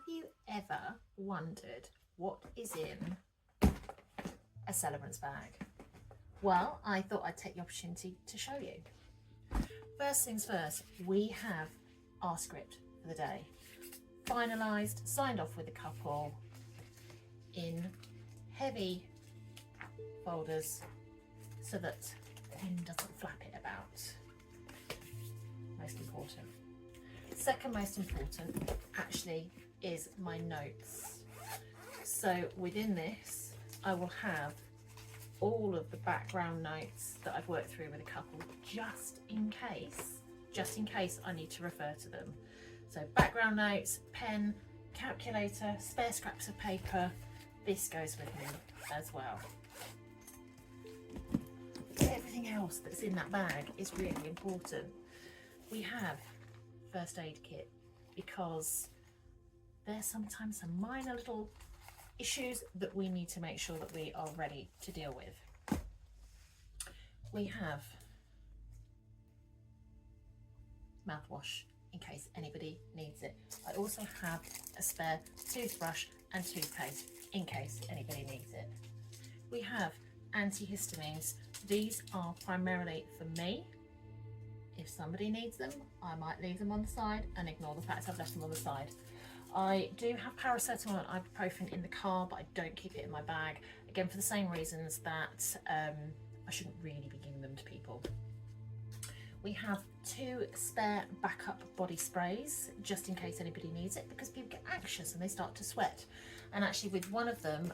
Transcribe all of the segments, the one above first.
Have you ever wondered what is in a Celebrant's bag? Well, I thought I'd take the opportunity to show you. First things first, we have our script for the day. Finalised, signed off with the couple in heavy folders so that the pen doesn't flap it about. Most important. Second most important actually is my notes. So within this I will have all of the background notes that I've worked through with a couple just in case I need to refer to them. So background notes, pen, calculator, spare scraps of paper, this goes with me as well. Everything else that's in that bag is really important. We have first aid kit because there's sometimes some minor little issues that we need to make sure that we are ready to deal with. We have mouthwash in case anybody needs it. I also have a spare toothbrush and toothpaste in case anybody needs it. We have antihistamines. These are primarily for me. If somebody needs them, I might leave them on the side and ignore the fact I've left them on the side. I do have paracetamol and ibuprofen in the car, but I don't keep it in my bag. Again, for the same reasons that I shouldn't really be giving them to people. We have 2 spare backup body sprays, just in case anybody needs it, because people get anxious and they start to sweat. And actually with one of them,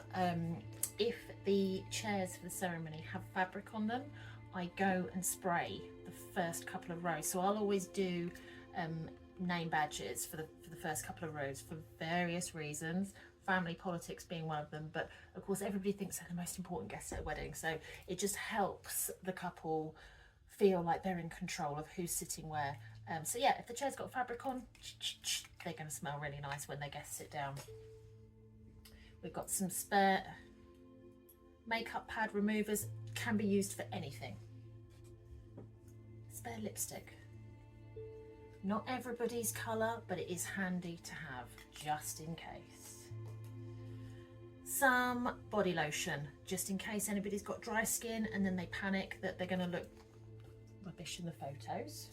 if the chairs for the ceremony have fabric on them, I go and spray the first couple of rows. So I'll always do name badges for the first couple of rows for various reasons, family politics being one of them, but of course everybody thinks they're the most important guests at a wedding, so it just helps the couple feel like they're in control of who's sitting where. So yeah, if the chair's got fabric on, they're going to smell really nice when their guests sit down. We've got some spare makeup pad removers, can be used for anything. Spare lipstick. Not everybody's colour, but it is handy to have just in case. Some body lotion, just in case anybody's got dry skin and then they panic that they're going to look rubbish in the photos.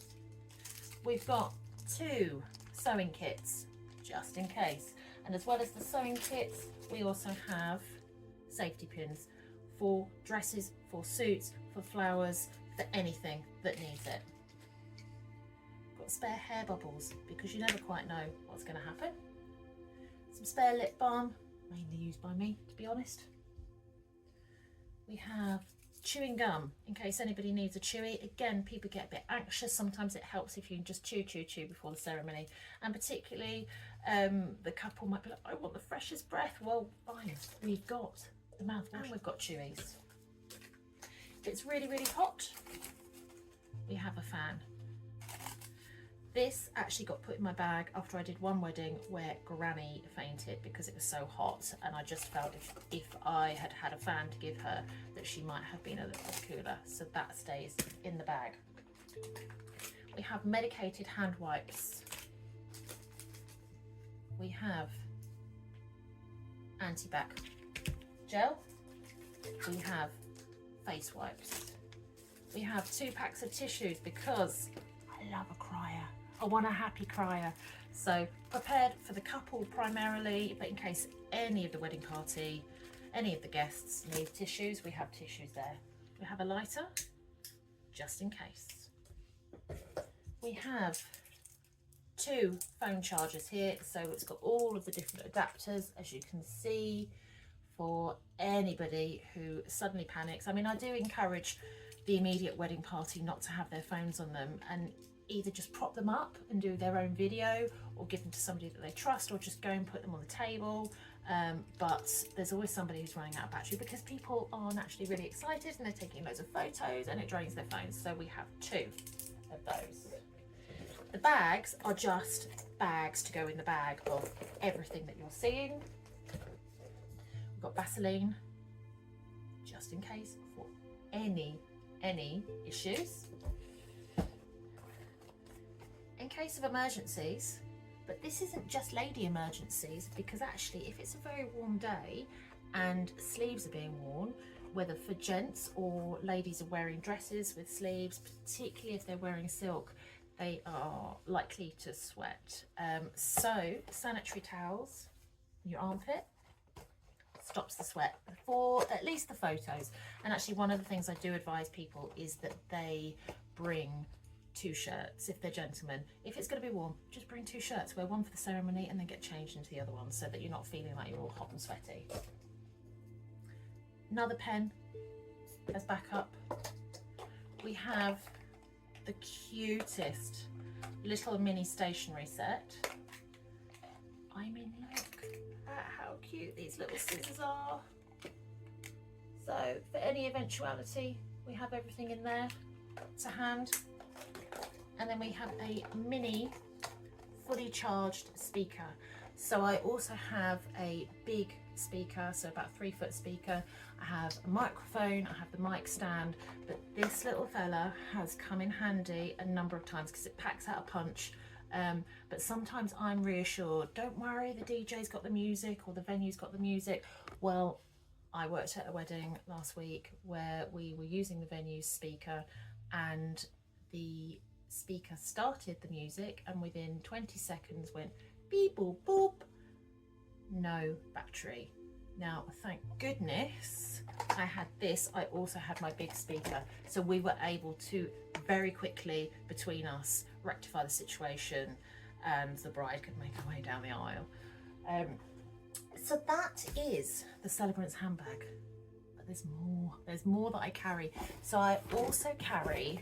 We've got 2 sewing kits, just in case. And as well as the sewing kits, we also have safety pins for dresses, for suits, for flowers, for anything that needs it. Got spare hair bubbles because you never quite know what's going to happen. Some spare lip balm, mainly used by me to be honest. We have chewing gum in case anybody needs a chewy. Again, people get a bit anxious. Sometimes it helps if you can just chew before the ceremony, and particularly the couple might be like, I want the freshest breath. Well, fine, we've got the mouthwash and we've got chewies. If it's really hot, we have a fan. This actually got put in my bag after I did one wedding where Granny fainted because it was so hot, and I just felt if I had had a fan to give her that she might have been a little bit cooler, so that stays in the bag. We have medicated hand wipes. We have anti-bac gel. We have face wipes. We have 2 packs of tissues because I love a crier. I want a happy crier. So prepared for the couple primarily, but in case any of the wedding party, any of the guests need tissues, we have tissues there. We have a lighter, just in case. We have 2 phone chargers here, so it's got all of the different adapters, as you can see, for anybody who suddenly panics. I mean, I do encourage the immediate wedding party not to have their phones on them, and either just prop them up and do their own video, or give them to somebody that they trust, or just go and put them on the table. But there's always somebody who's running out of battery because people are naturally really excited and they're taking loads of photos and it drains their phones. So we have 2 of those. The bags are just bags to go in the bag of everything that you're seeing. We've got Vaseline, just in case for any issues. In case of emergencies, But this isn't just lady emergencies, because actually if it's a very warm day and sleeves are being worn, whether for gents or ladies are wearing dresses with sleeves, particularly if they're wearing silk, they are likely to sweat. So sanitary towels in your armpit stops the sweat for at least the photos. And actually one of the things I do advise people is that they bring 2 shirts if they're gentlemen. If it's going to be warm, just bring 2 shirts, wear one for the ceremony and then get changed into the other one, so that you're not feeling like you're all hot and sweaty. Another pen as backup. We have the cutest little mini stationery set. I mean, look at how cute these little scissors are. So for any eventuality, we have everything in there to hand. And then we have a mini fully charged speaker. So I also have a big speaker, so about 3-foot speaker. I have a microphone, I have the mic stand, but this little fella has come in handy a number of times because it packs out a punch. But sometimes I'm reassured, don't worry, the DJ's got the music or the venue's got the music. Well, I worked at a wedding last week where we were using the venue's speaker, and the speaker started the music and within 20 seconds went beep boop boop, no battery. Now thank goodness I had this. I also had my big speaker, so we were able to very quickly between us rectify the situation and the bride could make her way down the aisle. So that is the Celebrant's handbag, but there's more that I carry. So I also carry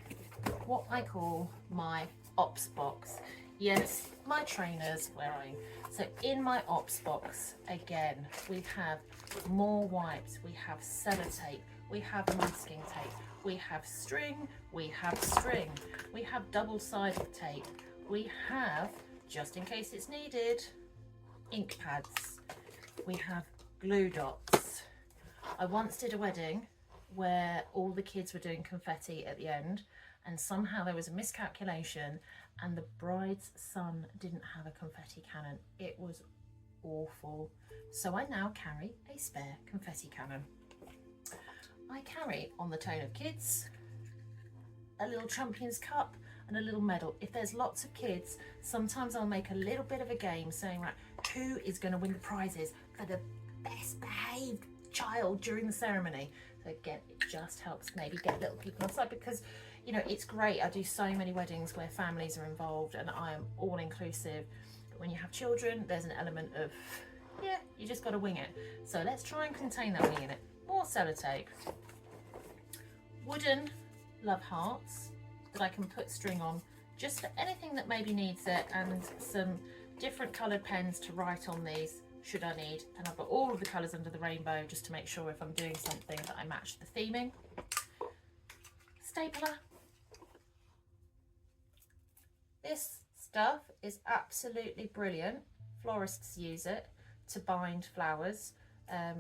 what I call my ops box. Yes, my trainers wearing. So in my ops box, again, we have more wipes, we have sellotape, we have masking tape, we have string, we have double-sided tape, we have, just in case it's needed, ink pads, we have glue dots. I once did a wedding where all the kids were doing confetti at the end, and somehow there was a miscalculation and the bride's son didn't have a confetti cannon. It was awful. So I now carry a spare confetti cannon. I carry, on the tone of kids, a little champion's cup and a little medal. If there's lots of kids, sometimes I'll make a little bit of a game saying, right, who is going to win the prizes for the best behaved child during the ceremony? So again, it just helps maybe get little people on side, because you know, it's great. I do so many weddings where families are involved and I am all inclusive. But when you have children, there's an element of, yeah, you just got to wing it. So let's try and contain that winging it. More sellotape. Wooden love hearts that I can put string on just for anything that maybe needs it, and some different coloured pens to write on these should I need. And I've got all of the colours under the rainbow just to make sure if I'm doing something that I match the theming. Stapler. This stuff is absolutely brilliant. Florists use it to bind flowers,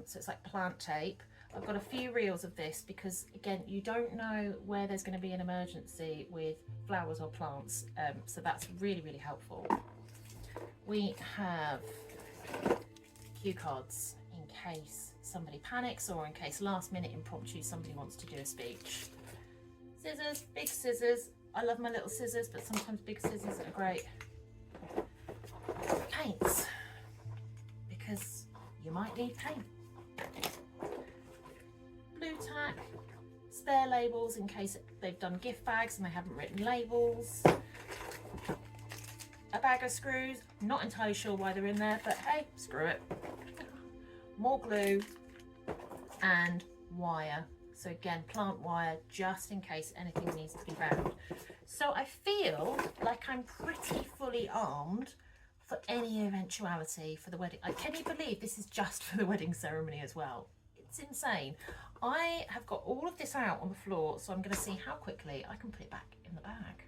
so it's like plant tape. I've got a few reels of this because, again, you don't know where there's going to be an emergency with flowers or plants, so that's really, really helpful. We have cue cards in case somebody panics or in case last minute impromptu somebody wants to do a speech. Scissors, big scissors. I love my little scissors, but sometimes big scissors are great. Paints, because you might need paint. Blue tack, spare labels in case they've done gift bags and they haven't written labels. A bag of screws, not entirely sure why they're in there, but hey, screw it. More glue and wire. So again, plant wire, just in case anything needs to be bound. So I feel like I'm pretty fully armed for any eventuality for the wedding. Can you believe this is just for the wedding ceremony as well? It's insane. I have got all of this out on the floor, so I'm going to see how quickly I can put it back in the bag.